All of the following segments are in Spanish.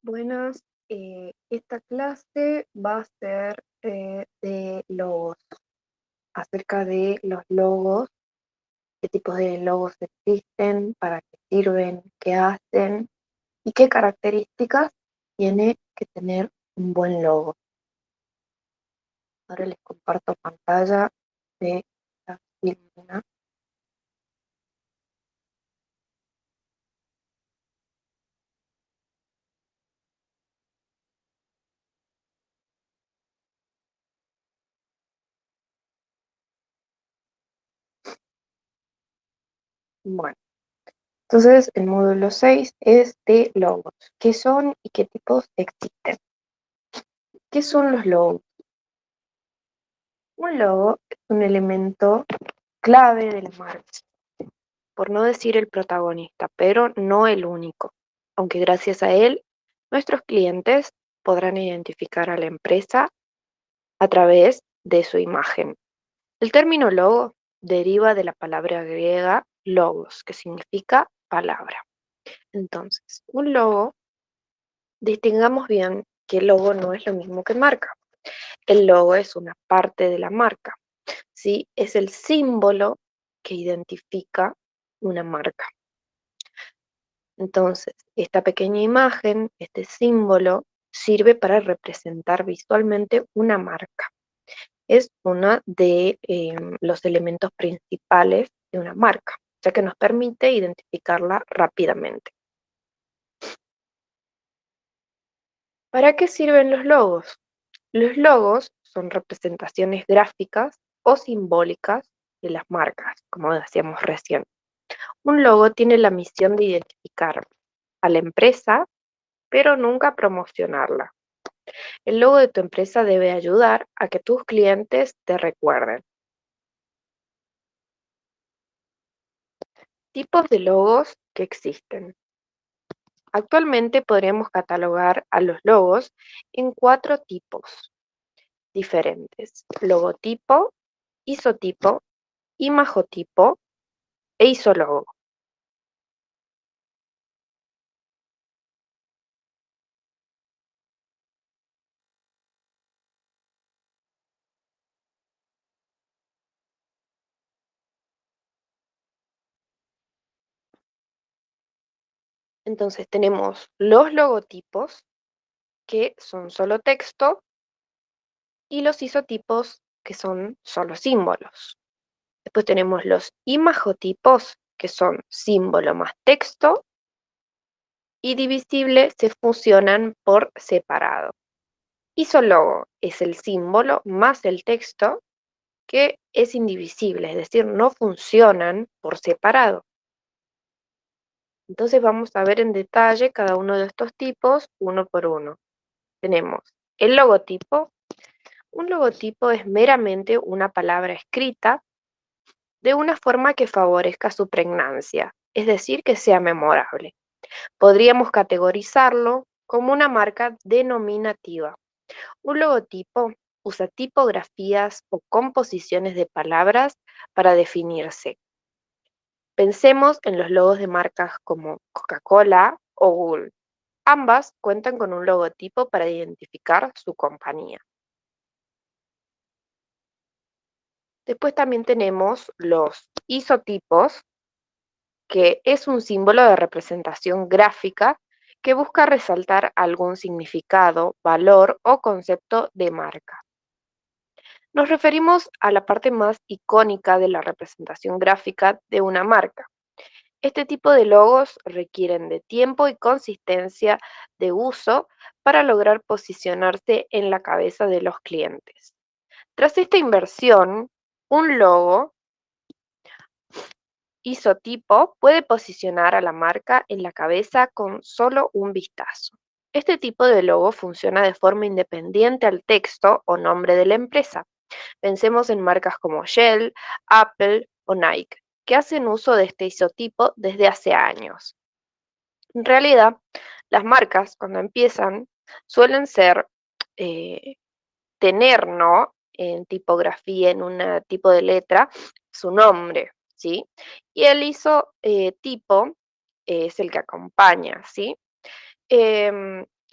Buenas, esta clase va a ser de logos, acerca de los logos, qué tipos de logos existen, para qué sirven, qué hacen y qué características tiene que tener un buen logo. Ahora les comparto pantalla de la Silvina. Bueno, entonces el módulo 6 es de logos. ¿Qué son y qué tipos existen? ¿Qué son los logos? Un logo es un elemento clave de la marca, por no decir el protagonista, pero no el único, aunque gracias a él nuestros clientes podrán identificar a la empresa a través de su imagen. El término logo deriva de la palabra griega logos, que significa palabra. Entonces, un logo, distingamos bien que el logo no es lo mismo que marca. El logo es una parte de la marca, ¿sí? Es el símbolo que identifica una marca. Entonces, esta pequeña imagen, este símbolo, sirve para representar visualmente una marca. Es uno de los elementos principales de una marca, ya que nos permite identificarla rápidamente. ¿Para qué sirven los logos? Los logos son representaciones gráficas o simbólicas de las marcas, como decíamos recién. Un logo tiene la misión de identificar a la empresa, pero nunca promocionarla. El logo de tu empresa debe ayudar a que tus clientes te recuerden. Tipos de logos que existen. Actualmente podríamos catalogar a los logos en 4 tipos diferentes: logotipo, isotipo, imagotipo e isólogo. Entonces tenemos los logotipos, que son solo texto, y los isotipos, que son solo símbolos. Después tenemos los imagotipos, que son símbolo más texto, y divisible se fusionan por separado. Isólogo es el símbolo más el texto, que es indivisible, es decir, no funcionan por separado. Entonces vamos a ver en detalle cada uno de estos tipos uno por uno. Tenemos el logotipo. Un logotipo es meramente una palabra escrita de una forma que favorezca su pregnancia, es decir, que sea memorable. Podríamos categorizarlo como una marca denominativa. Un logotipo usa tipografías o composiciones de palabras para definirse. Pensemos en los logos de marcas como Coca-Cola o Google. Ambas cuentan con un logotipo para identificar su compañía. Después también tenemos los isotipos, que es un símbolo de representación gráfica que busca resaltar algún significado, valor o concepto de marca. Nos referimos a la parte más icónica de la representación gráfica de una marca. Este tipo de logos requieren de tiempo y consistencia de uso para lograr posicionarse en la cabeza de los clientes. Tras esta inversión, un logo isotipo puede posicionar a la marca en la cabeza con solo un vistazo. Este tipo de logo funciona de forma independiente al texto o nombre de la empresa. Pensemos en marcas como Shell, Apple o Nike, que hacen uso de este isotipo desde hace años. En realidad, las marcas cuando empiezan suelen eh, tener, ¿no? En tipografía, en un tipo de letra, su nombre, ¿sí? Y el isotipo es el que acompaña, ¿sí?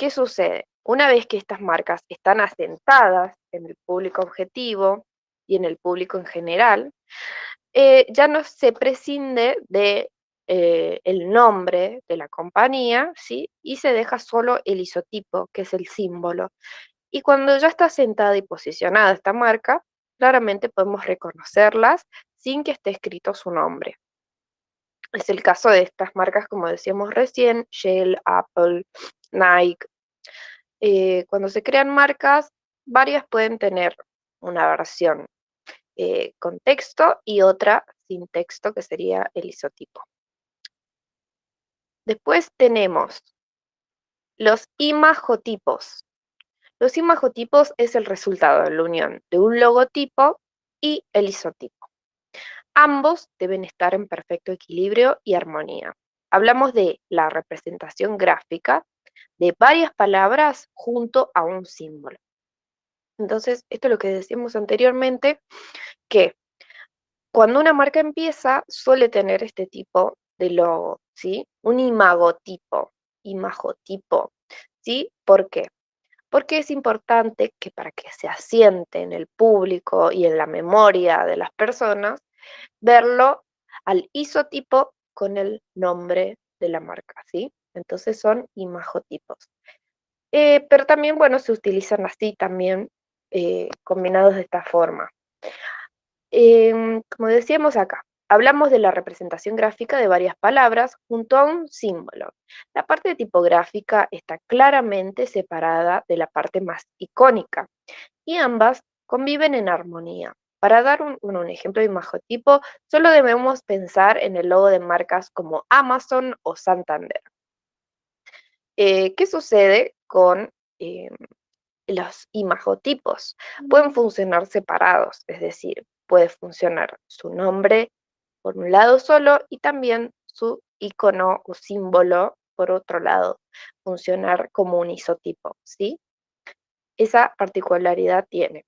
¿qué sucede? Una vez que estas marcas están asentadas en el público objetivo y en el público en general, ya no se prescinde de el nombre de la compañía, ¿sí? Y se deja solo el isotipo, que es el símbolo. Y cuando ya está asentada y posicionada esta marca, claramente podemos reconocerlas sin que esté escrito su nombre. Es el caso de estas marcas, como decíamos recién, Shell, Apple, Nike. Cuando se crean marcas, varias pueden tener una versión con texto y otra sin texto, que sería el isotipo. Después tenemos los imagotipos. Los imagotipos es el resultado de la unión de un logotipo y el isotipo. Ambos deben estar en perfecto equilibrio y armonía. Hablamos de la representación gráfica de varias palabras junto a un símbolo. Entonces, esto es lo que decíamos anteriormente, que cuando una marca empieza, suele tener este tipo de logo, ¿sí? Un imagotipo, ¿sí? ¿Por qué? Porque es importante que para que se asiente en el público y en la memoria de las personas, verlo al isotipo con el nombre de la marca, ¿sí? Entonces son imagotipos. Pero también, bueno, se utilizan así también, combinados de esta forma. Como decíamos acá, hablamos de la representación gráfica de varias palabras junto a un símbolo. La parte tipográfica está claramente separada de la parte más icónica y ambas conviven en armonía. Para dar un ejemplo de imagotipo, solo debemos pensar en el logo de marcas como Amazon o Santander. ¿Qué sucede con los imagotipos? Pueden funcionar separados, es decir, puede funcionar su nombre por un lado solo y también su icono o símbolo por otro lado, funcionar como un isotipo, ¿sí? Esa particularidad tiene.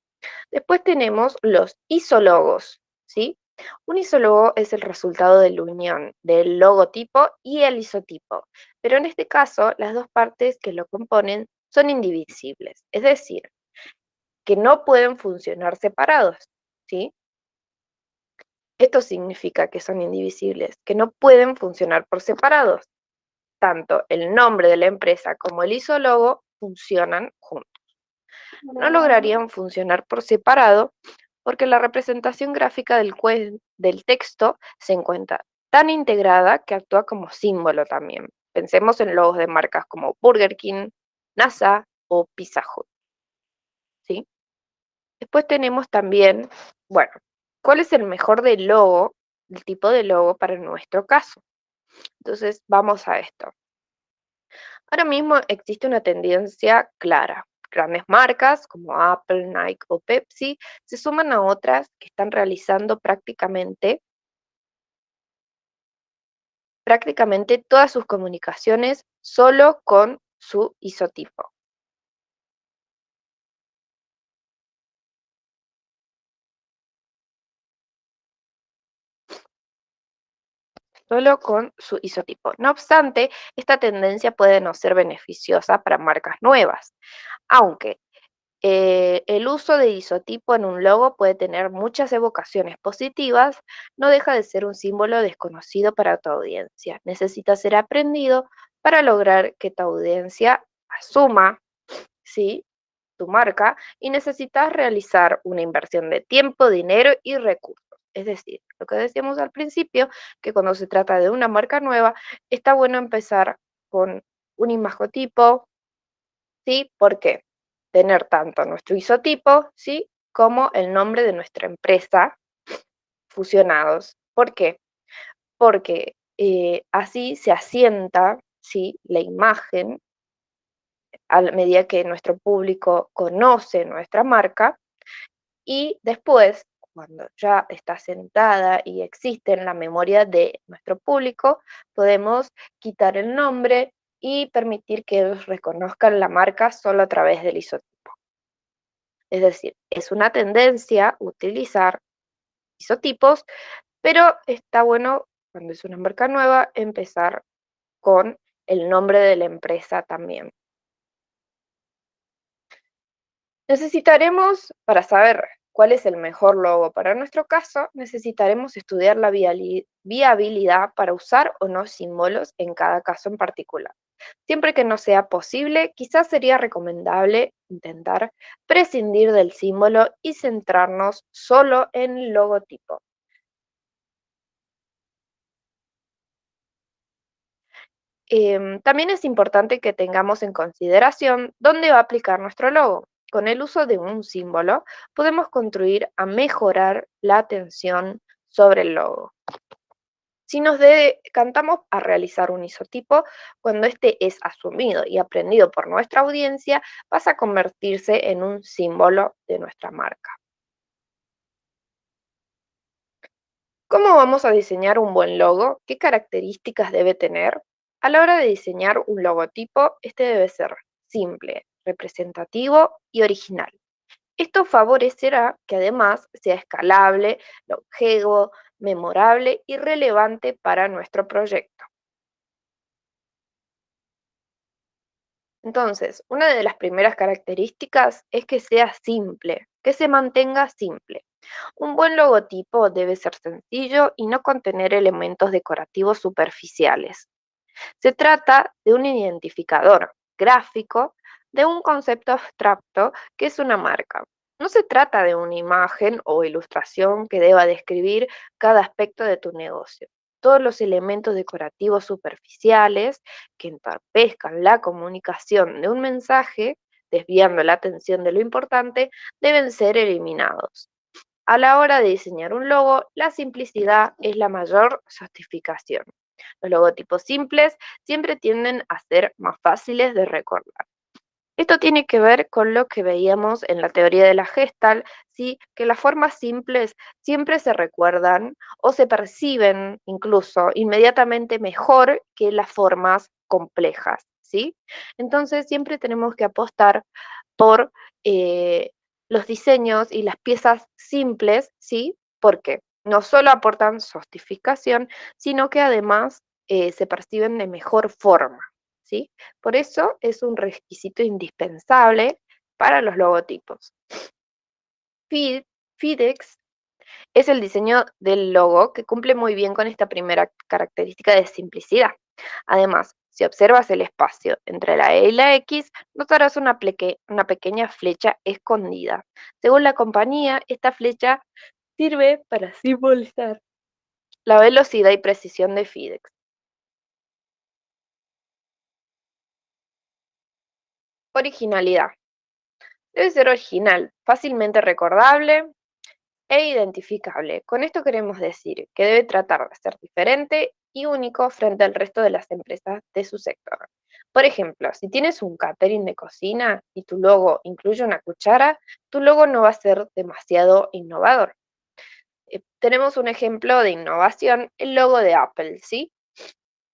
Después tenemos los isologos, ¿sí? Un isólogo es el resultado de la unión del logotipo y el isotipo, pero en este caso las dos partes que lo componen son indivisibles, es decir, que no pueden funcionar separados, ¿sí? Esto significa que son indivisibles, que no pueden funcionar por separados. Tanto el nombre de la empresa como el isólogo funcionan juntos. No lograrían funcionar por separado porque la representación gráfica del texto se encuentra tan integrada que actúa como símbolo también. Pensemos en logos de marcas como Burger King, NASA o Pizza Hut, ¿sí? Después tenemos también, bueno, ¿cuál es el mejor de logo, el tipo de logo para nuestro caso? Entonces, vamos a esto. Ahora mismo existe una tendencia clara. Grandes marcas como Apple, Nike o Pepsi se suman a otras que están realizando prácticamente todas sus comunicaciones solo con su isotipo. Solo con su isotipo. No obstante, esta tendencia puede no ser beneficiosa para marcas nuevas, aunque el uso de isotipo en un logo puede tener muchas evocaciones positivas, no deja de ser un símbolo desconocido para tu audiencia. Necesita ser aprendido para lograr que tu audiencia asuma, ¿sí?, tu marca, y necesitas realizar una inversión de tiempo, dinero y recursos. Es decir, lo que decíamos al principio, que cuando se trata de una marca nueva, está bueno empezar con un imagotipo, ¿sí? ¿Por qué? Tener tanto nuestro isotipo, ¿sí? Como el nombre de nuestra empresa fusionados. ¿Por qué? Porque así se asienta, ¿sí?, la imagen a medida que nuestro público conoce nuestra marca y después, cuando ya está sentada y existe en la memoria de nuestro público, podemos quitar el nombre y permitir que ellos reconozcan la marca solo a través del isotipo. Es decir, es una tendencia utilizar isotipos, pero está bueno cuando es una marca nueva empezar con el nombre de la empresa también. Para saber cuál es el mejor logo para nuestro caso, necesitaremos estudiar la viabilidad para usar o no símbolos en cada caso en particular. Siempre que no sea posible, quizás sería recomendable intentar prescindir del símbolo y centrarnos solo en el logotipo. También es importante que tengamos en consideración dónde va a aplicar nuestro logo. Con el uso de un símbolo, podemos contribuir a mejorar la atención sobre el logo. Si nos decantamos a realizar un isotipo, cuando este es asumido y aprendido por nuestra audiencia, pasa a convertirse en un símbolo de nuestra marca. ¿Cómo vamos a diseñar un buen logo? ¿Qué características debe tener? A la hora de diseñar un logotipo, este debe ser simple, representativo y original. Esto favorecerá que además sea escalable, longevo, memorable y relevante para nuestro proyecto. Entonces, una de las primeras características es que sea simple, que se mantenga simple. Un buen logotipo debe ser sencillo y no contener elementos decorativos superficiales. Se trata de un identificador gráfico de un concepto abstracto que es una marca. No se trata de una imagen o ilustración que deba describir cada aspecto de tu negocio. Todos los elementos decorativos superficiales que entorpezcan la comunicación de un mensaje, desviando la atención de lo importante, deben ser eliminados. A la hora de diseñar un logo, la simplicidad es la mayor justificación. Los logotipos simples siempre tienden a ser más fáciles de recordar. Esto tiene que ver con lo que veíamos en la teoría de la Gestalt, ¿sí? Que las formas simples siempre se recuerdan o se perciben incluso inmediatamente mejor que las formas complejas, ¿sí? Entonces siempre tenemos que apostar por los diseños y las piezas simples, ¿sí? Porque no solo aportan sofisticación, sino que además se perciben de mejor forma, ¿sí? Por eso es un requisito indispensable para los logotipos. Fi- FIDEX es el diseño del logo que cumple muy bien con esta primera característica de simplicidad. Además, si observas el espacio entre la E y la X, notarás una pequeña flecha escondida. Según la compañía, esta flecha sirve para simbolizar la velocidad y precisión de FIDEX. Originalidad. Debe ser original, fácilmente recordable e identificable. Con esto queremos decir que debe tratar de ser diferente y único frente al resto de las empresas de su sector. Por ejemplo, si tienes un catering de cocina y tu logo incluye una cuchara, tu logo no va a ser demasiado innovador. Tenemos un ejemplo de innovación, el logo de Apple, ¿sí?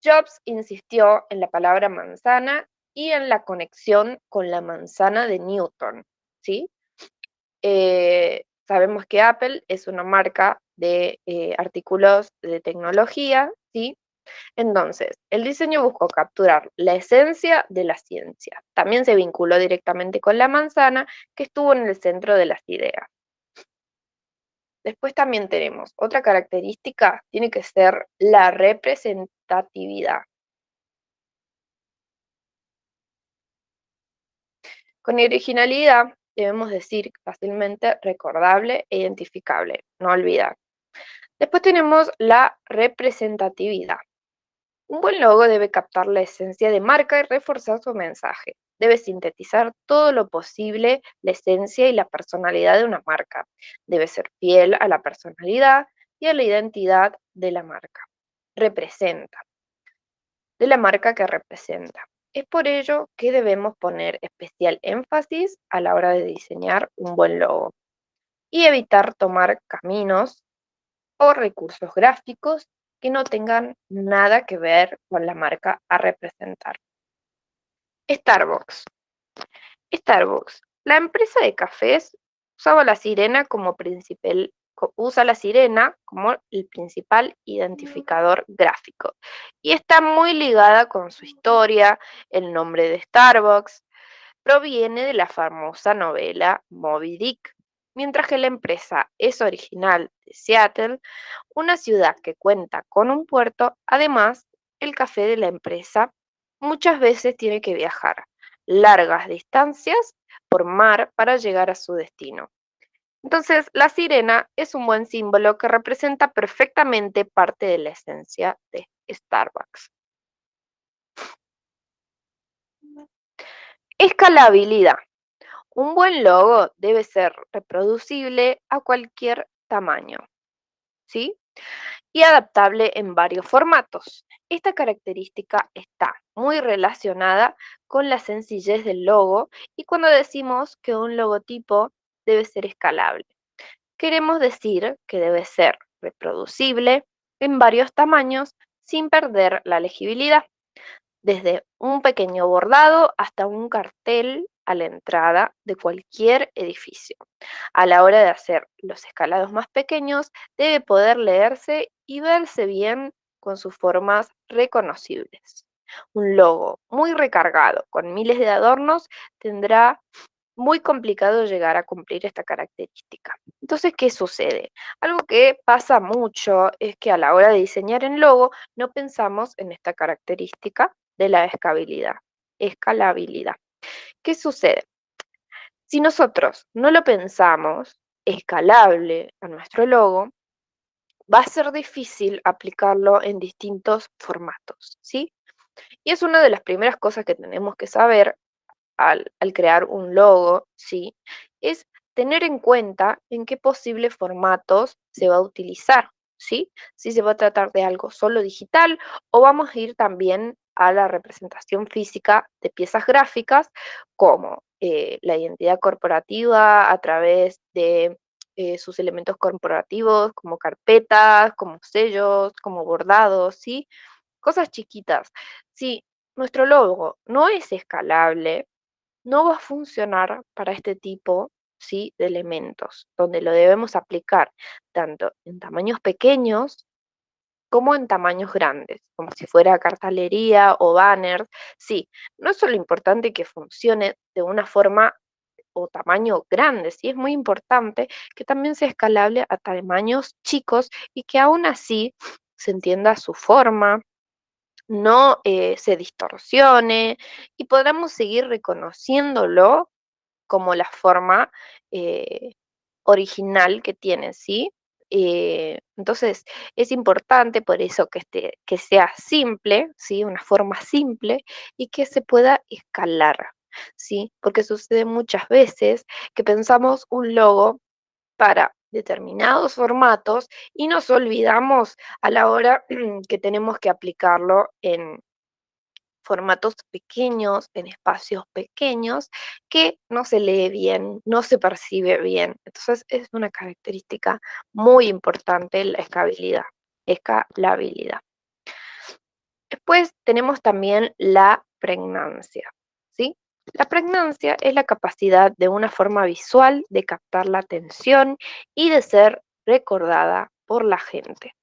Jobs insistió en la palabra manzana y en la conexión con la manzana de Newton, ¿sí? Sabemos que Apple es una marca de artículos de tecnología, ¿sí? Entonces, el diseño buscó capturar la esencia de la ciencia. También se vinculó directamente con la manzana, que estuvo en el centro de las ideas. Después también tenemos otra característica, tiene que ser la representatividad. Con originalidad debemos decir fácilmente recordable e identificable, no olvidar. Después tenemos la representatividad. Un buen logo debe captar la esencia de marca y reforzar su mensaje. Debe sintetizar todo lo posible la esencia y la personalidad de una marca. Debe ser fiel a la personalidad y a la identidad de la marca. Representa, de la marca que representa. Es por ello que debemos poner especial énfasis a la hora de diseñar un buen logo y evitar tomar caminos o recursos gráficos que no tengan nada que ver con la marca a representar. Starbucks. Starbucks. La empresa de cafés usaba la sirena como usa la sirena como el principal identificador gráfico y está muy ligada con su historia, el nombre de Starbucks, proviene de la famosa novela Moby Dick, mientras que la empresa es original de Seattle, una ciudad que cuenta con un puerto. Además, el café de la empresa muchas veces tiene que viajar largas distancias por mar para llegar a su destino. Entonces, la sirena es un buen símbolo que representa perfectamente parte de la esencia de Starbucks. Escalabilidad. Un buen logo debe ser reproducible a cualquier tamaño, ¿sí? Y adaptable en varios formatos. Esta característica está muy relacionada con la sencillez del logo y cuando decimos que un logotipo debe ser escalable, queremos decir que debe ser reproducible en varios tamaños sin perder la legibilidad, desde un pequeño bordado hasta un cartel a la entrada de cualquier edificio. A la hora de hacer los escalados más pequeños, debe poder leerse y verse bien con sus formas reconocibles. Un logo muy recargado con miles de adornos tendrá muy complicado llegar a cumplir esta característica. Entonces, ¿qué sucede? Algo que pasa mucho es que a la hora de diseñar el logo no pensamos en esta característica de la escalabilidad. ¿Qué sucede? Si nosotros no lo pensamos escalable a nuestro logo, va a ser difícil aplicarlo en distintos formatos, ¿sí? Y es una de las primeras cosas que tenemos que saber al crear un logo, ¿sí? Es tener en cuenta en qué posibles formatos se va a utilizar, ¿sí? Si se va a tratar de algo solo digital o vamos a ir también a la representación física de piezas gráficas como la identidad corporativa a través de sus elementos corporativos como carpetas, como sellos, como bordados, ¿sí? Cosas chiquitas. Si nuestro logo no es escalable, no va a funcionar para este tipo, ¿sí?, de elementos, donde lo debemos aplicar tanto en tamaños pequeños como en tamaños grandes, como si fuera cartelería o banner. Sí, no es solo importante que funcione de una forma o tamaño grande, sí es muy importante que también sea escalable a tamaños chicos y que aún así se entienda su forma, no se distorsione y podamos seguir reconociéndolo como la forma eh, original que tiene, ¿sí? Entonces, es importante por eso que sea simple, ¿sí? Una forma simple y que se pueda escalar, ¿sí? Porque sucede muchas veces que pensamos un logo para determinados formatos y nos olvidamos a la hora que tenemos que aplicarlo en formatos pequeños, en espacios pequeños, que no se lee bien, no se percibe bien. Entonces es una característica muy importante la escalabilidad. Después tenemos también la pregnancia, ¿sí? La pregnancia es la capacidad de una forma visual de captar la atención y de ser recordada por la gente.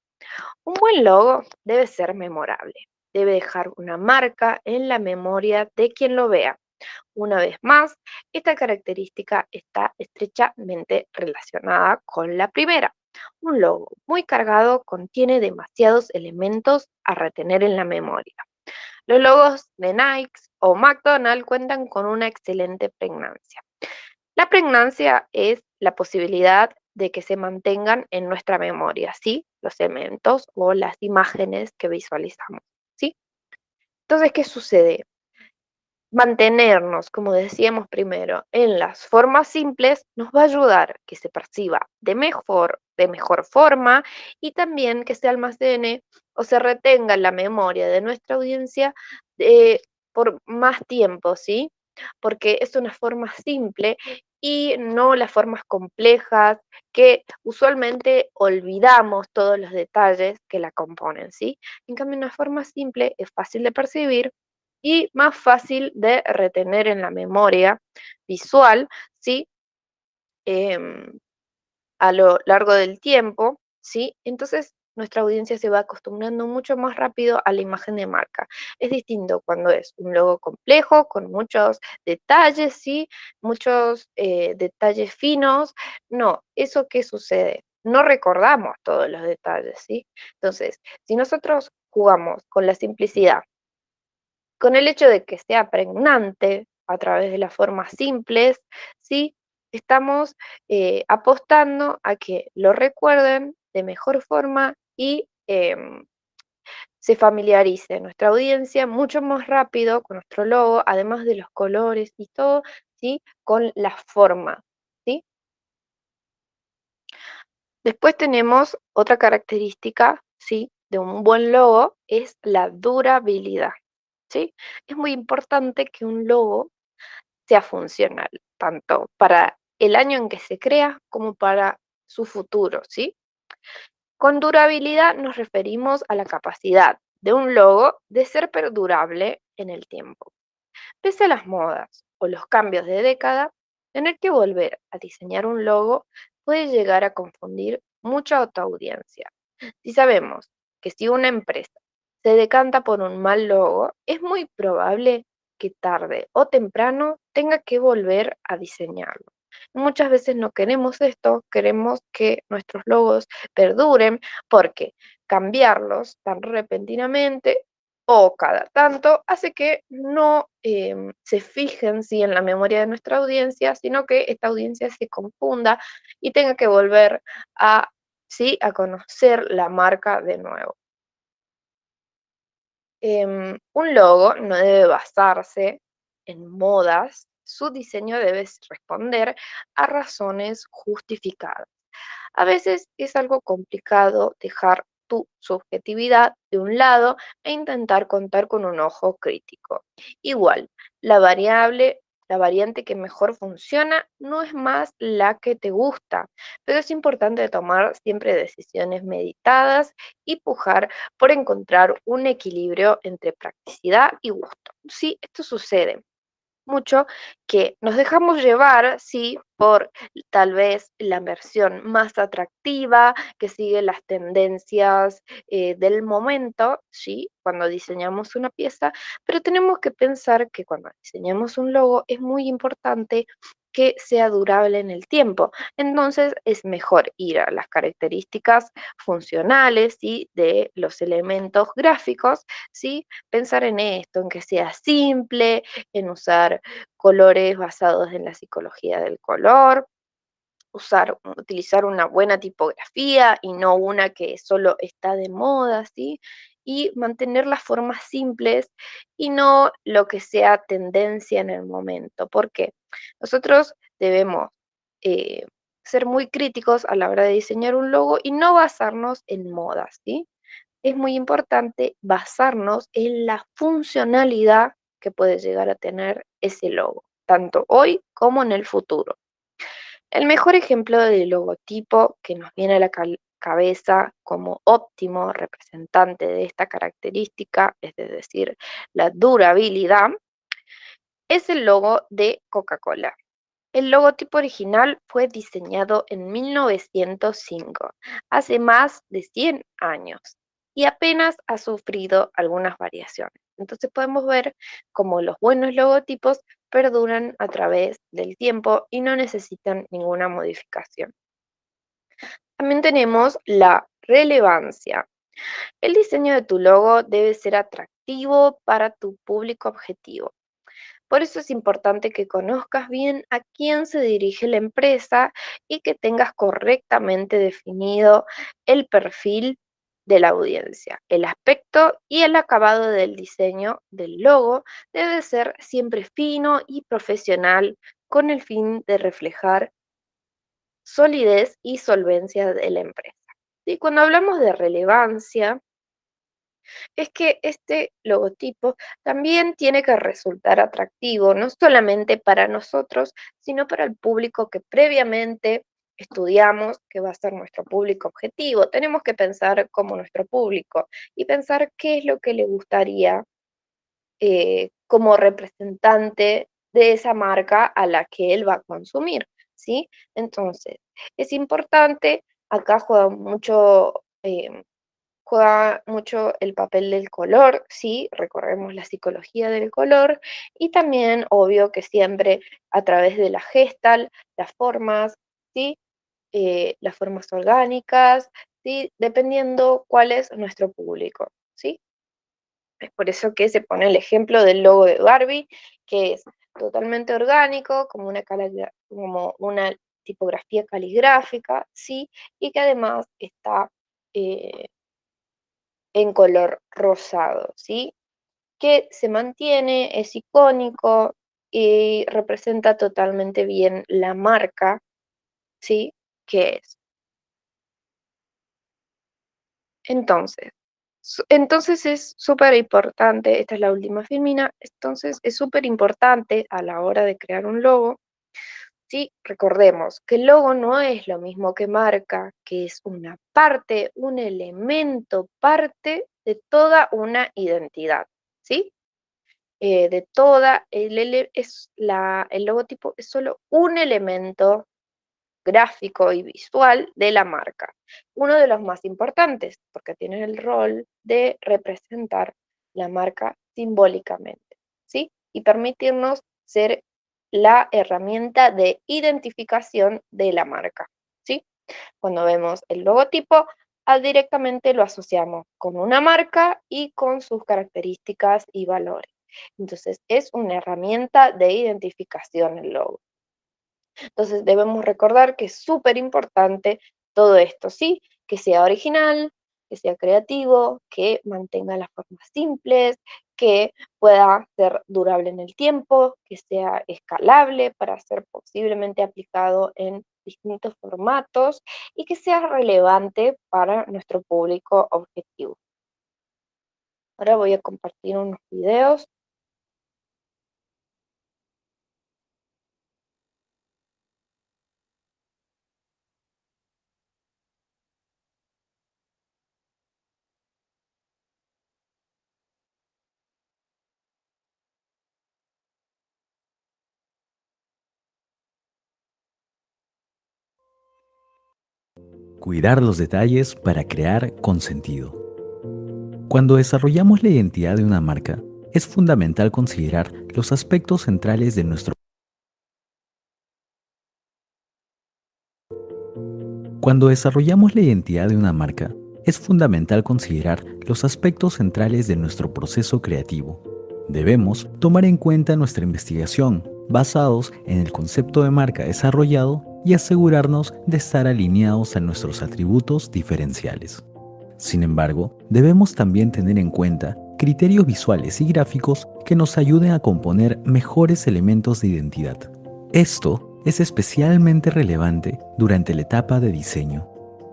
Un buen logo debe ser memorable, debe dejar una marca en la memoria de quien lo vea. Una vez más, esta característica está estrechamente relacionada con la primera. Un logo muy cargado contiene demasiados elementos a retener en la memoria. Los logos de Nike o McDonald's cuentan con una excelente pregnancia. La pregnancia es la posibilidad de que se mantengan en nuestra memoria, ¿sí? Los elementos o las imágenes que visualizamos, ¿sí? Entonces, ¿qué sucede? Mantenernos, como decíamos primero, en las formas simples nos va a ayudar que se perciba de mejor forma y también que se almacene o se retenga en la memoria de nuestra audiencia por más tiempo, ¿sí? Porque es una forma simple y no las formas complejas que usualmente olvidamos todos los detalles que la componen, ¿sí? En cambio, una forma simple es fácil de percibir y más fácil de retener en la memoria visual, ¿sí? Em, a lo largo del tiempo, ¿sí? Entonces, nuestra audiencia se va acostumbrando mucho más rápido a la imagen de marca. Es distinto cuando es un logo complejo, con muchos detalles, ¿sí? Muchos detalles finos. No, ¿eso qué sucede? No recordamos todos los detalles, ¿sí? Entonces, si nosotros jugamos con la simplicidad, con el hecho de que sea pregnante a través de las formas simples, ¿sí? Estamos apostando a que lo recuerden de mejor forma y se familiarice nuestra audiencia mucho más rápido con nuestro logo, además de los colores y todo, ¿sí? Con la forma, ¿sí? Después tenemos otra característica, ¿sí? De un buen logo, es la durabilidad, ¿sí? Es muy importante que un logo sea funcional, tanto para el año en que se crea como para su futuro, ¿sí? Con durabilidad nos referimos a la capacidad de un logo de ser perdurable en el tiempo. Pese a las modas o los cambios de década, tener que volver a diseñar un logo puede llegar a confundir mucha otra audiencia. Si sabemos que si una empresa se decanta por un mal logo, es muy probable que tarde o temprano tenga que volver a diseñarlo. Muchas veces no queremos esto, queremos que nuestros logos perduren porque cambiarlos tan repentinamente o cada tanto hace que no se fijen sí, en la memoria de nuestra audiencia, sino que esta audiencia se confunda y tenga que volver a, sí, a conocer la marca de nuevo. Un logo no debe basarse en modas, su diseño debe responder a razones justificadas. A veces es algo complicado dejar tu subjetividad de un lado e intentar contar con un ojo crítico. Igual, la variable, la variante que mejor funciona no es más la que te gusta, pero es importante tomar siempre decisiones meditadas y pujar por encontrar un equilibrio entre practicidad y gusto. Sí, esto sucede mucho que nos dejamos llevar, sí, por tal vez la versión más atractiva que sigue las tendencias del momento, sí, cuando diseñamos una pieza, pero tenemos que pensar que cuando diseñamos un logo es muy importante que sea durable en el tiempo. Entonces es mejor ir a las características funcionales y de los elementos gráficos, ¿sí? Pensar en esto, en que sea simple, en usar colores basados en la psicología del color, utilizar una buena tipografía y no una que solo está de moda, ¿sí? Y mantener las formas simples y no lo que sea tendencia en el momento. Porque nosotros debemos eh, ser muy críticos a la hora de diseñar un logo y no basarnos en modas, ¿sí? Es muy importante basarnos en la funcionalidad que puede llegar a tener ese logo, tanto hoy como en el futuro. El mejor ejemplo de logotipo que nos viene a la cabeza como óptimo representante de esta característica, es decir, la durabilidad, es el logo de Coca-Cola. El logotipo original fue diseñado en 1905, hace más de 100 años, y apenas ha sufrido algunas variaciones. Entonces podemos ver cómo los buenos logotipos perduran a través del tiempo y no necesitan ninguna modificación. También tenemos la relevancia. El diseño de tu logo debe ser atractivo para tu público objetivo. Por eso es importante que conozcas bien a quién se dirige la empresa y que tengas correctamente definido el perfil de la audiencia. El aspecto y el acabado del diseño del logo debe ser siempre fino y profesional con el fin de reflejar solidez y solvencia de la empresa. Y cuando hablamos de relevancia, es que este logotipo también tiene que resultar atractivo, no solamente para nosotros, sino para el público que previamente estudiamos, que va a ser nuestro público objetivo. Tenemos que pensar como nuestro público y pensar qué es lo que le gustaría como representante de esa marca a la que él va a consumir, ¿sí? Entonces, es importante, acá juega mucho juega mucho el papel del color, ¿sí? Recorremos la psicología del color y también, obvio, que siempre a través de la gestal, las formas, ¿sí? Las formas orgánicas, ¿sí? Dependiendo cuál es nuestro público, ¿sí? Es por eso que se pone el ejemplo del logo de Barbie, que es totalmente orgánico, como una tipografía caligráfica, ¿sí? Y que además está eh, en color rosado, ¿sí? Que se mantiene, es icónico y representa totalmente bien la marca, ¿sí? Que es. Entonces, entonces es súper importante, esta es la última filmina, entonces es súper importante a la hora de crear un logo, ¿sí? Recordemos que el logo no es lo mismo que marca, que es una parte, un elemento, parte de toda una identidad, ¿sí? De toda, el logotipo es solo un elemento gráfico y visual de la marca. Uno de los más importantes, porque tiene el rol de representar la marca simbólicamente, ¿sí? Y permitirnos ser la herramienta de identificación de la marca, ¿sí? Cuando vemos el logotipo, directamente lo asociamos con una marca y con sus características y valores. Entonces, es una herramienta de identificación el logo. Entonces debemos recordar que es súper importante todo esto, ¿sí? Que sea original, que sea creativo, que mantenga las formas simples, que pueda ser durable en el tiempo, que sea escalable para ser posiblemente aplicado en distintos formatos y que sea relevante para nuestro público objetivo. Ahora voy a compartir unos videos. Cuidar los detalles para crear con sentido. Cuando desarrollamos la identidad de una marca, es fundamental considerar los aspectos centrales de nuestro Cuando desarrollamos la identidad de una marca, es fundamental considerar los aspectos centrales de nuestro proceso creativo. Debemos tomar en cuenta nuestra investigación, basados en el concepto de marca desarrollado y asegurarnos de estar alineados a nuestros atributos diferenciales. Sin embargo, debemos también tener en cuenta criterios visuales y gráficos que nos ayuden a componer mejores elementos de identidad. Esto es especialmente relevante durante la etapa de diseño,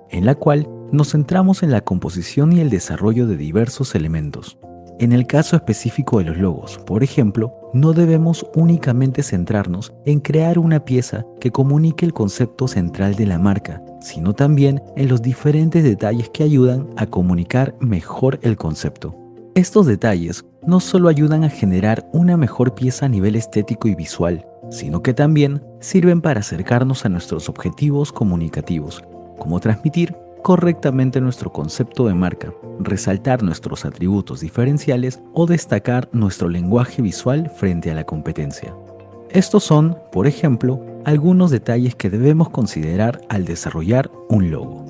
en la cual nos centramos en la composición y el desarrollo de diversos elementos. En el caso específico de los logos, por ejemplo, no debemos únicamente centrarnos en crear una pieza que comunique el concepto central de la marca, sino también en los diferentes detalles que ayudan a comunicar mejor el concepto. Estos detalles no solo ayudan a generar una mejor pieza a nivel estético y visual, sino que también sirven para acercarnos a nuestros objetivos comunicativos, como transmitir correctamente nuestro concepto de marca, resaltar nuestros atributos diferenciales o destacar nuestro lenguaje visual frente a la competencia. Estos son, por ejemplo, algunos detalles que debemos considerar al desarrollar un logo.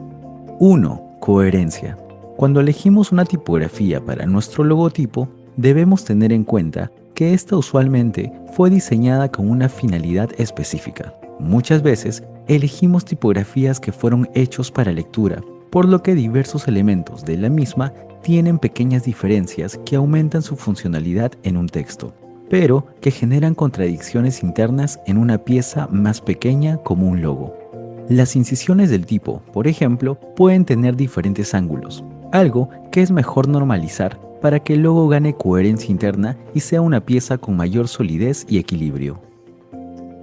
1. Coherencia. Cuando elegimos una tipografía para nuestro logotipo, debemos tener en cuenta que esta usualmente fue diseñada con una finalidad específica. Muchas veces elegimos tipografías que fueron hechos para lectura, por lo que diversos elementos de la misma tienen pequeñas diferencias que aumentan su funcionalidad en un texto, pero que generan contradicciones internas en una pieza más pequeña como un logo. Las incisiones del tipo, por ejemplo, pueden tener diferentes ángulos, algo que es mejor normalizar para que el logo gane coherencia interna y sea una pieza con mayor solidez y equilibrio.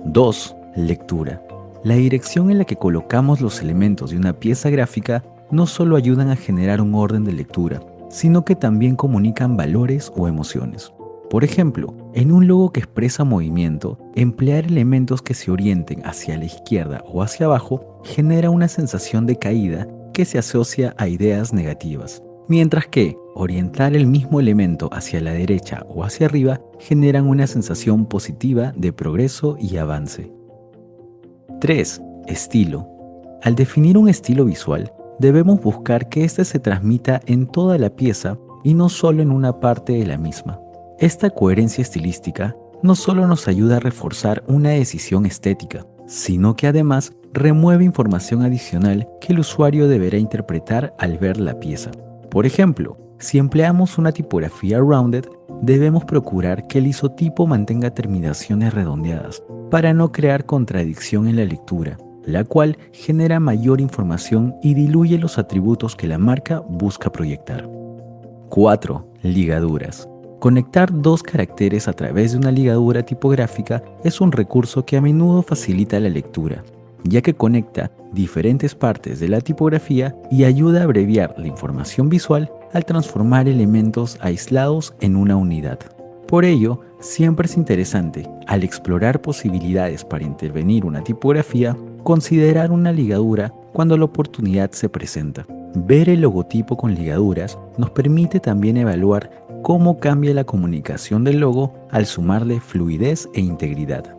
2. Lectura. La dirección en la que colocamos los elementos de una pieza gráfica no solo ayudan a generar un orden de lectura, sino que también comunican valores o emociones. Por ejemplo, en un logo que expresa movimiento, emplear elementos que se orienten hacia la izquierda o hacia abajo genera una sensación de caída que se asocia a ideas negativas, mientras que orientar el mismo elemento hacia la derecha o hacia arriba generan una sensación positiva de progreso y avance. 3. Estilo. Al definir un estilo visual, debemos buscar que éste se transmita en toda la pieza y no solo en una parte de la misma. Esta coherencia estilística no solo nos ayuda a reforzar una decisión estética, sino que además remueve información adicional que el usuario deberá interpretar al ver la pieza. Por ejemplo, si empleamos una tipografía rounded, debemos procurar que el isotipo mantenga terminaciones redondeadas para no crear contradicción en la lectura, la cual genera mayor información y diluye los atributos que la marca busca proyectar. 4. Ligaduras. Conectar dos caracteres a través de una ligadura tipográfica es un recurso que a menudo facilita la lectura, ya que conecta diferentes partes de la tipografía y ayuda a abreviar la información visual al transformar elementos aislados en una unidad. Por ello, siempre es interesante, al explorar posibilidades para intervenir una tipografía, considerar una ligadura cuando la oportunidad se presenta. Ver el logotipo con ligaduras nos permite también evaluar cómo cambia la comunicación del logo al sumarle fluidez e integridad.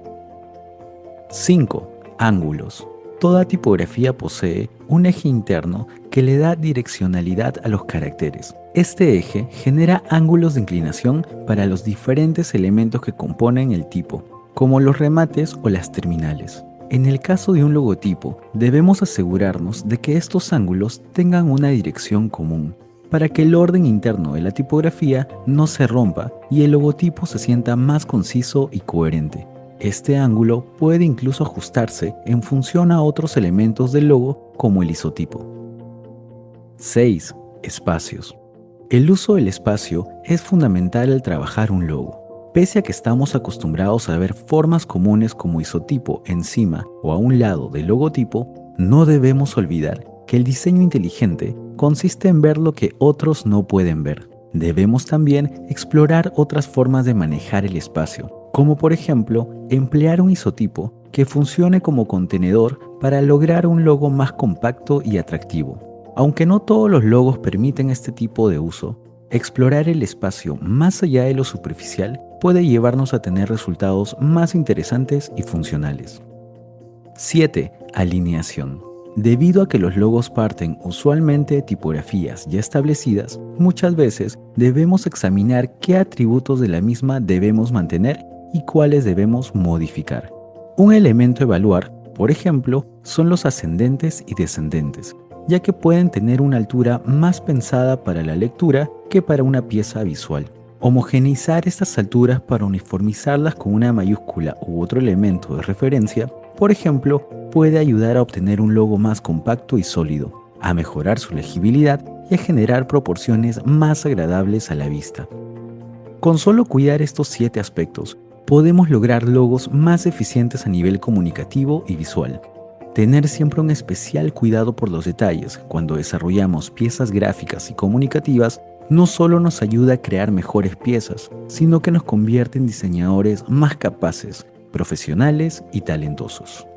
5. Ángulos. Toda tipografía posee un eje interno que le da direccionalidad a los caracteres. Este eje genera ángulos de inclinación para los diferentes elementos que componen el tipo, como los remates o las terminales. En el caso de un logotipo, debemos asegurarnos de que estos ángulos tengan una dirección común, para que el orden interno de la tipografía no se rompa y el logotipo se sienta más conciso y coherente. Este ángulo puede incluso ajustarse en función a otros elementos del logo como el isotipo. 6. Espacios. El uso del espacio es fundamental al trabajar un logo. Pese a que estamos acostumbrados a ver formas comunes como isotipo encima o a un lado del logotipo, no debemos olvidar que el diseño inteligente consiste en ver lo que otros no pueden ver. Debemos también explorar otras formas de manejar el espacio, como por ejemplo emplear un isotipo que funcione como contenedor para lograr un logo más compacto y atractivo. Aunque no todos los logos permiten este tipo de uso, explorar el espacio más allá de lo superficial puede llevarnos a tener resultados más interesantes y funcionales. 7. Alineación. Debido a que los logos parten usualmente de tipografías ya establecidas, muchas veces debemos examinar qué atributos de la misma debemos mantener y cuáles debemos modificar. Un elemento a evaluar, por ejemplo, son los ascendentes y descendentes, ya que pueden tener una altura más pensada para la lectura que para una pieza visual. Homogeneizar estas alturas para uniformizarlas con una mayúscula u otro elemento de referencia, por ejemplo, puede ayudar a obtener un logo más compacto y sólido, a mejorar su legibilidad y a generar proporciones más agradables a la vista. Con solo cuidar estos 7 aspectos, podemos lograr logos más eficientes a nivel comunicativo y visual. Tener siempre un especial cuidado por los detalles cuando desarrollamos piezas gráficas y comunicativas no solo nos ayuda a crear mejores piezas, sino que nos convierte en diseñadores más capaces, profesionales y talentosos.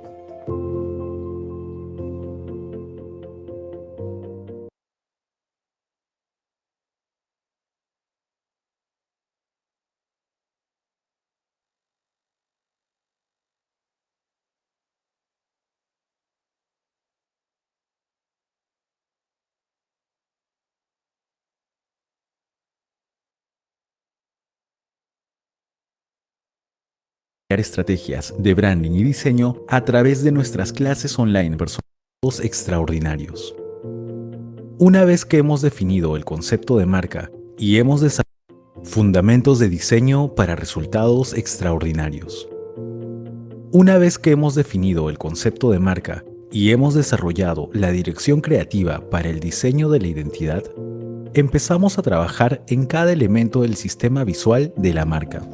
Estrategias de branding y diseño a través de nuestras clases online Resultados Extraordinarios. Una vez que hemos definido el concepto de marca y hemos desarrollado fundamentos de diseño para resultados extraordinarios. Una vez que hemos definido el concepto de marca y hemos desarrollado la dirección creativa para el diseño de la identidad, empezamos a trabajar en cada elemento del sistema visual de la marca.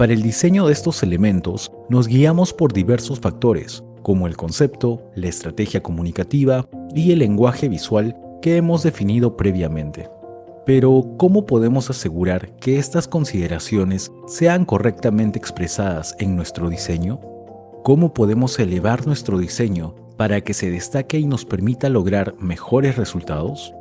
Para el diseño de estos elementos, nos guiamos por diversos factores, como el concepto, la estrategia comunicativa y el lenguaje visual que hemos definido previamente. Pero, ¿cómo podemos asegurar que estas consideraciones sean correctamente expresadas en nuestro diseño? ¿Cómo podemos elevar nuestro diseño para que se destaque y nos permita lograr mejores resultados?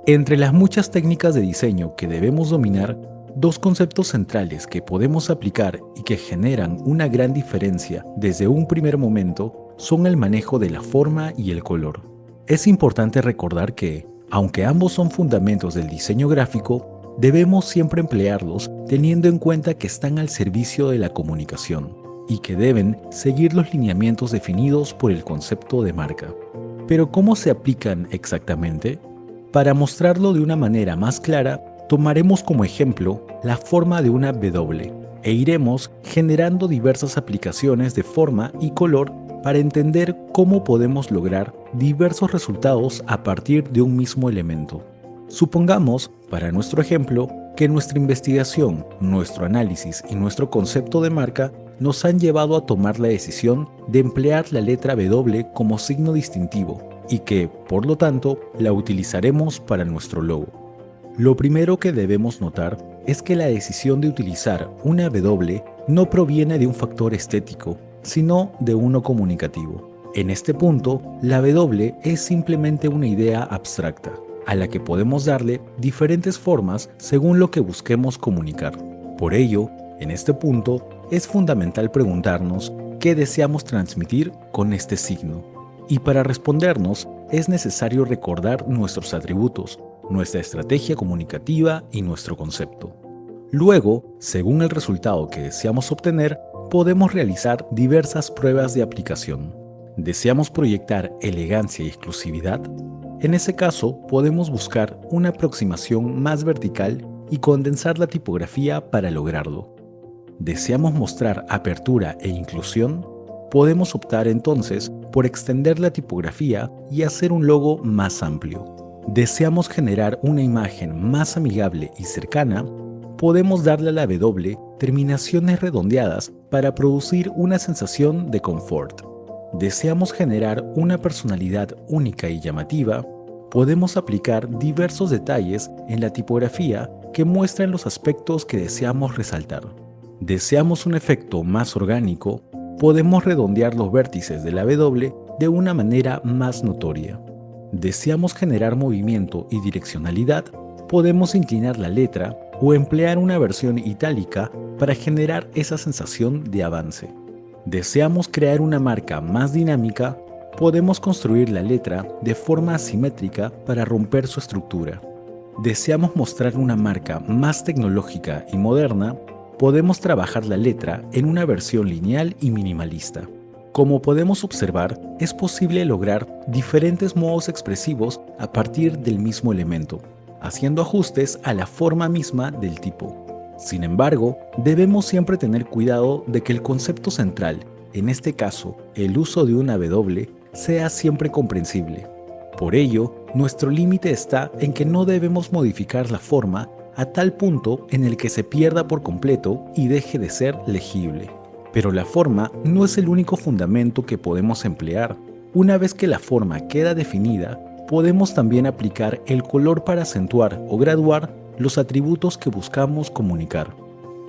Entre las muchas técnicas de diseño que debemos dominar, dos conceptos centrales que podemos aplicar y que generan una gran diferencia desde un primer momento son el manejo de la forma y el color. Es importante recordar que, aunque ambos son fundamentos del diseño gráfico, debemos siempre emplearlos teniendo en cuenta que están al servicio de la comunicación y que deben seguir los lineamientos definidos por el concepto de marca. Pero ¿cómo se aplican exactamente? Para mostrarlo de una manera más clara, tomaremos como ejemplo la forma de una W e iremos generando diversas aplicaciones de forma y color para entender cómo podemos lograr diversos resultados a partir de un mismo elemento. Supongamos, para nuestro ejemplo, que nuestra investigación, nuestro análisis y nuestro concepto de marca nos han llevado a tomar la decisión de emplear la letra W como signo distintivo y que, por lo tanto, la utilizaremos para nuestro logo. Lo primero que debemos notar es que la decisión de utilizar una W no proviene de un factor estético, sino de uno comunicativo. En este punto, la W es simplemente una idea abstracta, a la que podemos darle diferentes formas según lo que busquemos comunicar. Por ello, en este punto, es fundamental preguntarnos qué deseamos transmitir con este signo. Y para respondernos, es necesario recordar nuestros atributos, nuestra estrategia comunicativa y nuestro concepto. Luego, según el resultado que deseamos obtener, podemos realizar diversas pruebas de aplicación. ¿Deseamos proyectar elegancia y exclusividad? En ese caso, podemos buscar una aproximación más vertical y condensar la tipografía para lograrlo. ¿Deseamos mostrar apertura e inclusión? Podemos optar entonces por extender la tipografía y hacer un logo más amplio. ¿Deseamos generar una imagen más amigable y cercana? Podemos darle a la W terminaciones redondeadas para producir una sensación de confort. ¿Deseamos generar una personalidad única y llamativa? Podemos aplicar diversos detalles en la tipografía que muestran los aspectos que deseamos resaltar. ¿Deseamos un efecto más orgánico? Podemos redondear los vértices de la W de una manera más notoria. ¿Deseamos generar movimiento y direccionalidad? Podemos inclinar la letra o emplear una versión itálica para generar esa sensación de avance. ¿Deseamos crear una marca más dinámica? Podemos construir la letra de forma asimétrica para romper su estructura. ¿Deseamos mostrar una marca más tecnológica y moderna? Podemos trabajar la letra en una versión lineal y minimalista. Como podemos observar, es posible lograr diferentes modos expresivos a partir del mismo elemento, haciendo ajustes a la forma misma del tipo. Sin embargo, debemos siempre tener cuidado de que el concepto central, en este caso el uso de una W, sea siempre comprensible. Por ello, nuestro límite está en que no debemos modificar la forma a tal punto en el que se pierda por completo y deje de ser legible. Pero la forma no es el único fundamento que podemos emplear. Una vez que la forma queda definida, podemos también aplicar el color para acentuar o graduar los atributos que buscamos comunicar.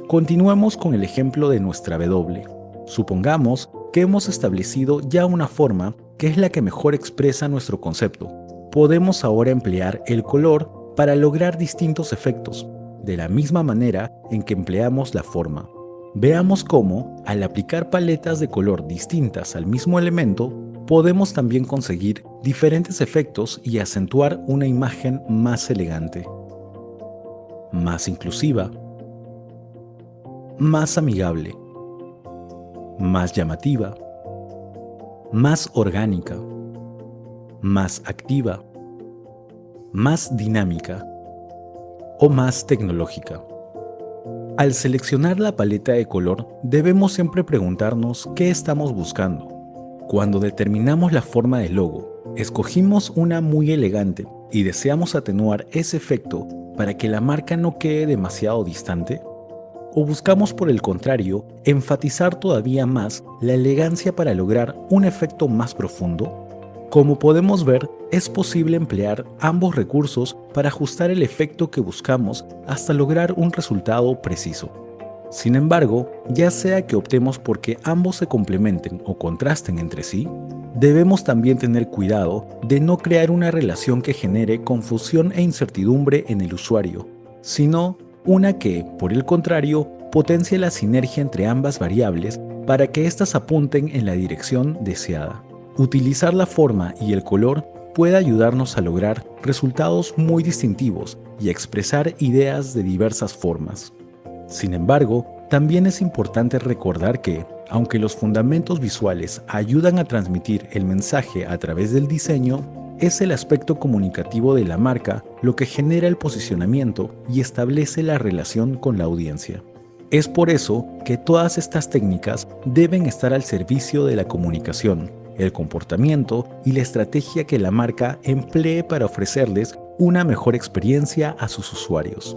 Continuemos con el ejemplo de nuestra W. Supongamos que hemos establecido ya una forma que es la que mejor expresa nuestro concepto. Podemos ahora emplear el color para lograr distintos efectos, de la misma manera en que empleamos la forma. Veamos cómo, al aplicar paletas de color distintas al mismo elemento, podemos también conseguir diferentes efectos y acentuar una imagen más elegante, más inclusiva, más amigable, más llamativa, más orgánica, más activa, más dinámica o más tecnológica. Al seleccionar la paleta de color, debemos siempre preguntarnos qué estamos buscando. Cuando determinamos la forma del logo, escogimos una muy elegante y deseamos atenuar ese efecto para que la marca no quede demasiado distante. ¿O buscamos, por el contrario, enfatizar todavía más la elegancia para lograr un efecto más profundo? Como podemos ver, es posible emplear ambos recursos para ajustar el efecto que buscamos hasta lograr un resultado preciso. Sin embargo, ya sea que optemos porque ambos se complementen o contrasten entre sí, debemos también tener cuidado de no crear una relación que genere confusión e incertidumbre en el usuario, sino una que, por el contrario, potencie la sinergia entre ambas variables para que éstas apunten en la dirección deseada. Utilizar la forma y el color puede ayudarnos a lograr resultados muy distintivos y a expresar ideas de diversas formas. Sin embargo, también es importante recordar que, aunque los fundamentos visuales ayudan a transmitir el mensaje a través del diseño, es el aspecto comunicativo de la marca lo que genera el posicionamiento y establece la relación con la audiencia. Es por eso que todas estas técnicas deben estar al servicio de la comunicación, el comportamiento y la estrategia que la marca emplee para ofrecerles una mejor experiencia a sus usuarios.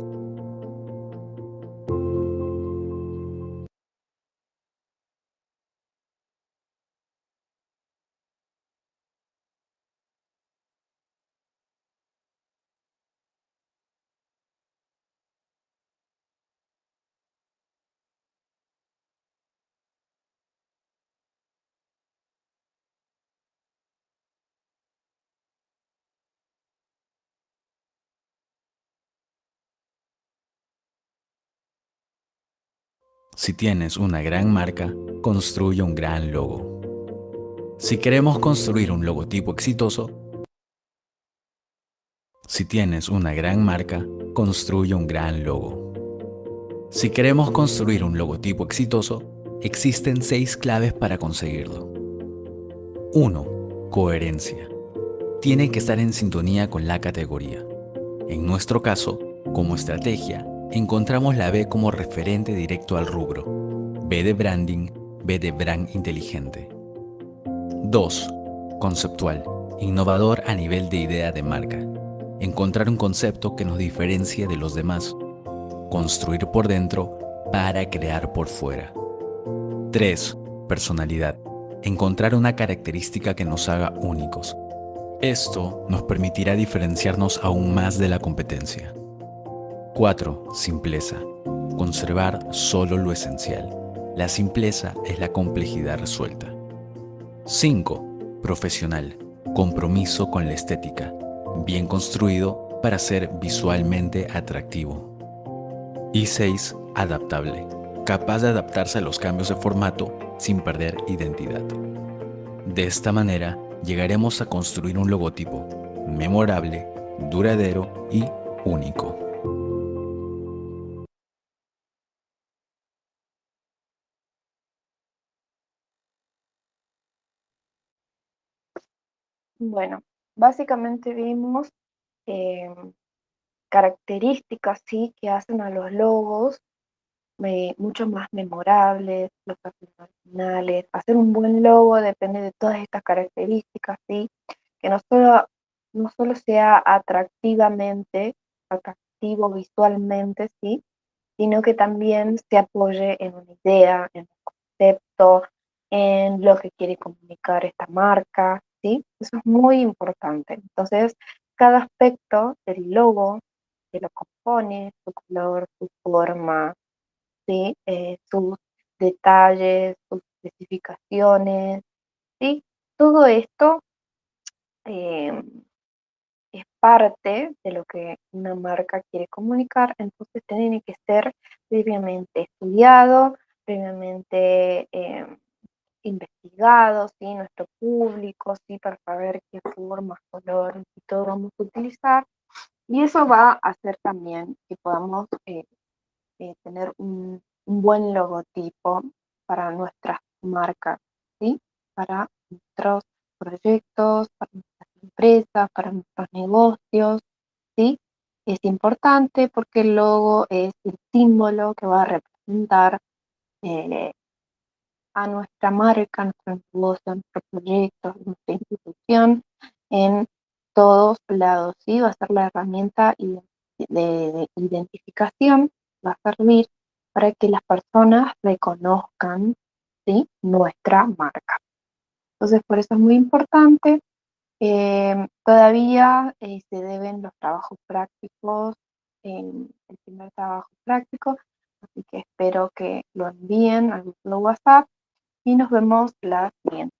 Si tienes una gran marca, construye un gran logo. Si queremos construir un logotipo exitoso, si tienes una gran marca, construye un gran logo. Si queremos construir un logotipo exitoso, existen 6 claves para conseguirlo. 1. Coherencia. Tiene que estar en sintonía con la categoría. En nuestro caso, como estrategia, encontramos la B como referente directo al rubro. B de branding, B de brand inteligente. 2. Conceptual. Innovador a nivel de idea de marca. Encontrar un concepto que nos diferencie de los demás. Construir por dentro para crear por fuera. 3. Personalidad. Encontrar una característica que nos haga únicos. Esto nos permitirá diferenciarnos aún más de la competencia. 4. Simpleza. Conservar solo lo esencial. La simpleza es la complejidad resuelta. 5. Profesional. Compromiso con la estética. Bien construido para ser visualmente atractivo. Y 6. Adaptable. Capaz de adaptarse a los cambios de formato sin perder identidad. De esta manera, llegaremos a construir un logotipo memorable, duradero y único. Bueno, básicamente vimos eh, características, sí, que hacen a los logos mucho más memorables, los originales. Hacer un buen logo depende de todas estas características, ¿sí? Que no solo sea atractivo visualmente, ¿sí? Sino que también se apoye en una idea, en un concepto, en lo que quiere comunicar esta marca, ¿sí? Eso es muy importante. Entonces, cada aspecto del logo que lo compone, su color, su forma, ¿sí? Sus detalles, sus especificaciones, ¿sí? Todo esto eh, es parte de lo que una marca quiere comunicar, entonces tiene que ser previamente estudiado, previamente investigado, ¿sí? Nuestro público, ¿sí? Para saber qué formas, colores y todo vamos a utilizar. Y eso va a hacer también que podamos tener un buen logotipo para nuestras marcas, ¿sí? Para nuestros proyectos, para nuestras empresas, para nuestros negocios, ¿sí? Es importante porque el logo es el símbolo que va a representar eh, a nuestra marca, a nuestro negocio, a nuestro proyecto, a nuestra institución en todos lados, ¿sí? Va a ser la herramienta de identificación, va a servir para que las personas reconozcan, ¿sí? Nuestra marca. Entonces, por eso es muy importante. Todavía se deben los trabajos prácticos. El primer trabajo práctico Así que espero que lo envíen al grupo de WhatsApp y nos vemos la siguiente.